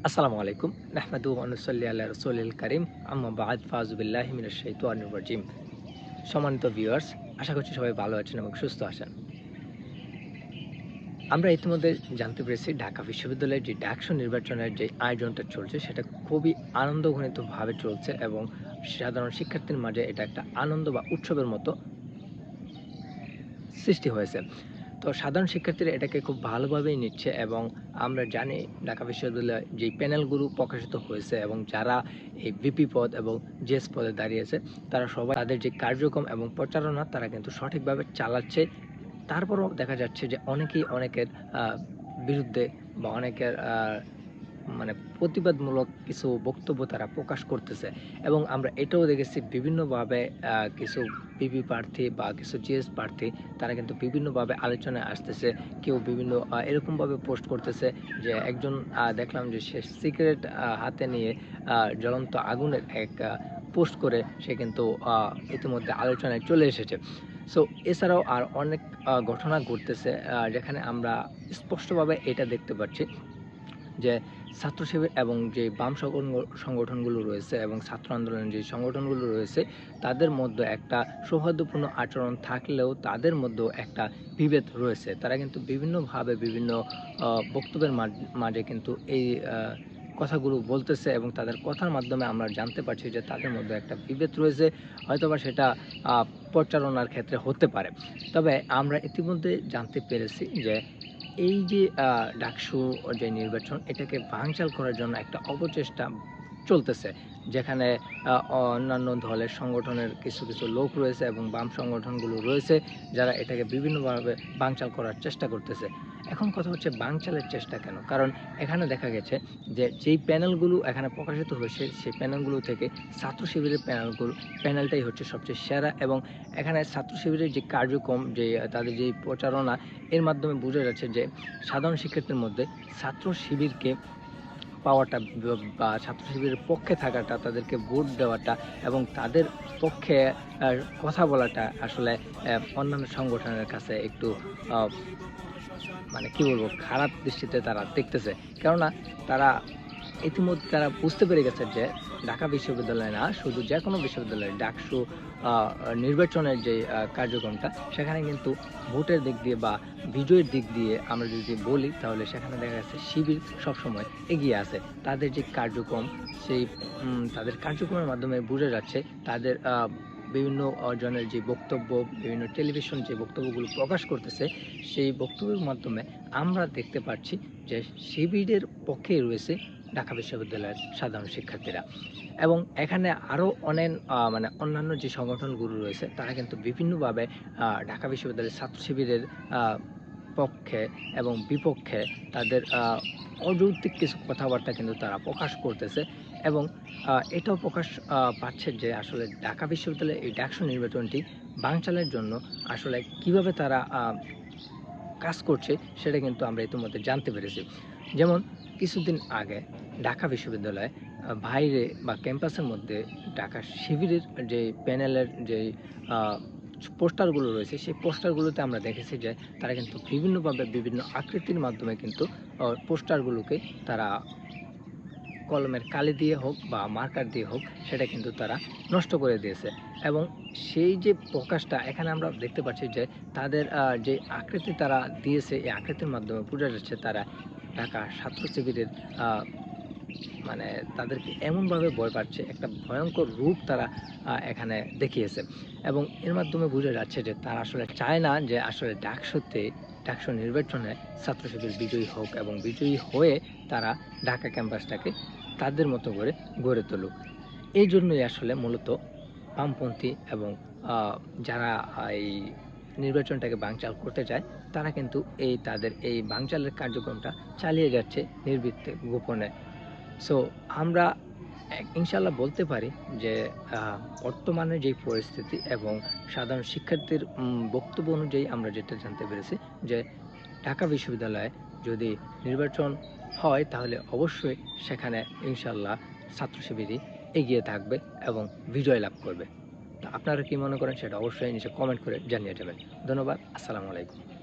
আসসালামু আলাইকুম। নাহমাদুহু ওয়া নুসাল্লি আলা রাসূলিল কারীম। আম্মা বা'দ ফাউযু বিল্লাহি মিনাশ শাইতানির রাজীম। সম্মানিত ভিউয়ার্স, আশা করছি সবাই ভালো আছেন এবং সুস্থ আছেন। আমরা ইতিমধ্যে জানতে পেরেছি ঢাকা বিশ্ববিদ্যালয়ের যে ডাকসু নির্বাচনের যে আয়োজনটা চলছে সেটা খুবই আনন্দঘনিতভাবে চলছে এবং সাধারণ শিক্ষার্থীর মাঝে এটা একটা আনন্দ বা উৎসবের মতো সৃষ্টি হয়েছে। তো সাধারণ শিক্ষার্থীরা এটাকে খুব ভালোভাবেই নিচ্ছে এবং আমরা জানি ঢাকা বিশ্ববিদ্যালয়ে যেই প্যানেলগুলো প্রকাশিত হয়েছে এবং যারা এই ভিপি পদ এবং জেএস পদে দাঁড়িয়েছে তারা সবাই তাদের যে কার্যক্রম এবং প্রচারণা তারা কিন্তু সঠিকভাবে চালাচ্ছে। তারপরেও দেখা যাচ্ছে যে অনেকেই অনেকের আ বিরুদ্ধে বা অনেকের মানে প্রতিবাদমূলক কিছু বক্তব্য তারা প্রকাশ করতেছে এবং আমরা এটাও দেখেছি বিভিন্নভাবে কিছু পিপি প্রার্থী বা কিছু জিএস প্রার্থী তারা কিন্তু বিভিন্নভাবে আলোচনায় আসতেছে। কেউ বিভিন্ন এরকমভাবে পোস্ট করতেছে যে একজন দেখলাম যে সে সিগারেট হাতে নিয়ে জ্বলন্ত আগুনের এক পোস্ট করে সে কিন্তু ইতিমধ্যে আলোচনায় চলে এসেছে। সো এছাড়াও আর অনেক ঘটনা ঘটতেছে যেখানে আমরা স্পষ্টভাবে এটা দেখতে পাচ্ছি যে ছাত্র শিবির এবং যে বাম সংগঠনগুলো রয়েছে এবং ছাত্র আন্দোলনের যে সংগঠনগুলো রয়েছে তাদের মধ্যে একটা সৌহার্দ্যপূর্ণ আচরণ থাকলেও তাদের মধ্যেও একটা বিভেদ রয়েছে। তারা কিন্তু বিভিন্নভাবে বিভিন্ন বক্তব্যের মাঝে কিন্তু এই কথাগুলো বলতেছে এবং তাদের কথার মাধ্যমে আমরা জানতে পারছি যে তাদের মধ্যে একটা বিভেদ রয়েছে। হয়তোবা সেটা প্রচারণার ক্ষেত্রে হতে পারে। তবে আমরা ইতিমধ্যে জানতে পেরেছি যে এই যে ডাকসু যে নির্বাচন এটাকে বানচাল করার জন্য একটা অপচেষ্টা চলতেছে। যেখানে অন্যান্য দলের সংগঠনের কিছু লোক রয়েছে এবং বাম সংগঠনগুলো রয়েছে যারা এটাকে বিভিন্নভাবে বানচাল করার চেষ্টা করতেছে। এখন কথা হচ্ছে বানচালের চেষ্টা কেন? কারণ এখানে দেখা গেছে যে যেই প্যানেলগুলো এখানে প্রকাশিত হয়েছে সেই প্যানেলগুলো থেকে ছাত্র শিবিরের প্যানেলটাই হচ্ছে সবচেয়ে সেরা এবং এখানে ছাত্র শিবিরের যে কার্যক্রম যে তাদের যেই প্রচারণা এর মাধ্যমে বোঝা যাচ্ছে যে সাধারণ শিক্ষার্থীর মধ্যে ছাত্র শিবিরকে পাওয়াটা বা ছাত্র শিবিরের পক্ষে থাকাটা, তাদেরকে ভোট দেওয়াটা এবং তাদের পক্ষে আ কথা বলাটা আসলে অন্যান্য সংগঠনের কাছে একটু আ মানে কি বলবো? খারাপ দৃষ্টিতে তারা দেখতেছে। কেননা তারা ইতিমধ্যে তারা বুঝতে পেরে গেছে যে ঢাকা বিশ্ববিদ্যালয় না, শুধু যেকোনো বিশ্ববিদ্যালয়ে ডাকসু আ নির্বাচনের যে কার্যক্রমটা সেখানে কিন্তু ভোটের দিক দিয়ে বা বিজয়ের দিক দিয়ে আমরা যদি বলি তাহলে সেখানে দেখা যাচ্ছে শিবির সবসময় এগিয়ে আছে। তাদের যে কার্যক্রম সেই তাদের কার্যক্রমের মাধ্যমে বোঝা যাচ্ছে তাদের বিভিন্ন জনের যে বক্তব্য, বিভিন্ন টেলিভিশন যে বক্তব্যগুলো প্রকাশ করতেছে সেই বক্তব্যের মাধ্যমে আমরা দেখতে পাচ্ছি যে শিবিরের পক্ষেই রয়েছে ঢাকা বিশ্ববিদ্যালয়ের সাধারণ শিক্ষার্থীরা এবং এখানে আরও মানে অন্যান্য যে সংগঠনগুলো রয়েছে তারা কিন্তু বিভিন্নভাবে ঢাকা বিশ্ববিদ্যালয়ের ছাত্র শিবিরের পক্ষে এবং বিপক্ষে তাদের অযৌক্তিক কিছু কথাবার্তা কিন্তু তারা প্রকাশ করতেছে এবং এটাও প্রকাশ পাচ্ছে যে আসলে ঢাকা বিশ্ববিদ্যালয়ের এই ডাকসু নির্বাচনটি বানচালের জন্য আসলে কিভাবে তারা কাজ করছে সেটা কিন্তু আমরা ইতিমধ্যে জানতে পেরেছি। যেমন কিছুদিন আগে ঢাকা বিশ্ববিদ্যালয়ে বাইরে বা ক্যাম্পাসের মধ্যে ঢাকা শিবিরের যে প্যানেলের যেই আ পোস্টারগুলো রয়েছে সেই পোস্টারগুলোতে আমরা দেখেছি যে তারা কিন্তু বিভিন্নভাবে বিভিন্ন আকৃতির মাধ্যমে কিন্তু পোস্টারগুলোকে তারা কলমের কালি দিয়ে হোক বা মার্কার দিয়ে হোক সেটা কিন্তু তারা নষ্ট করে দিয়েছে এবং সেই যে প্রকাশটা এখানে আমরা দেখতে পাচ্ছি যে তাদের যে আকৃতি তারা দিয়েছে এই আকৃতির মাধ্যমে বোঝা যাচ্ছে তারা ঢাকা ছাত্র শিবিরের মানে তাদেরকে এমনভাবে ভয় পাচ্ছে একটা ভয়ঙ্কর রূপ তারা এখানে দেখিয়েছে এবং এর মাধ্যমে বোঝা যাচ্ছে যে তারা আসলে চায় না যে আসলে ডাকসু নির্বাচনে ছাত্র শিবির বিজয়ী হোক এবং বিজয়ী হয়ে তারা ঢাকা ক্যাম্পাসটাকে তাদের মতো করে গড়ে তুলুক। এই জন্যই আসলে মূলত বামপন্থী এবং যারা এই নির্বাচনটাকে বানচাল করতে চায় তারা কিন্তু তাদের এই বানচালের কার্যক্রমটা চালিয়ে যাচ্ছে নির্বিঘ্নে গোপনে। সো আমরা ইনশাআল্লাহ বলতে পারি যে বর্তমানে যেই পরিস্থিতি এবং সাধারণ শিক্ষার্থীর বক্তব্য অনুযায়ী আমরা যেটা জানতে পেরেছি যে ঢাকা বিশ্ববিদ্যালয়ে যদি নির্বাচন হয় তাহলে অবশ্যই সেখানে ইনশাআল্লাহ ছাত্র শিবিরই এগিয়ে থাকবে এবং বিজয় লাভ করবে। তো আপনারা কি মনে করেন সেটা অবশ্যই নিচে কমেন্ট করে জানিয়ে যাবেন। ধন্যবাদ। আসসালামু আলাইকুম।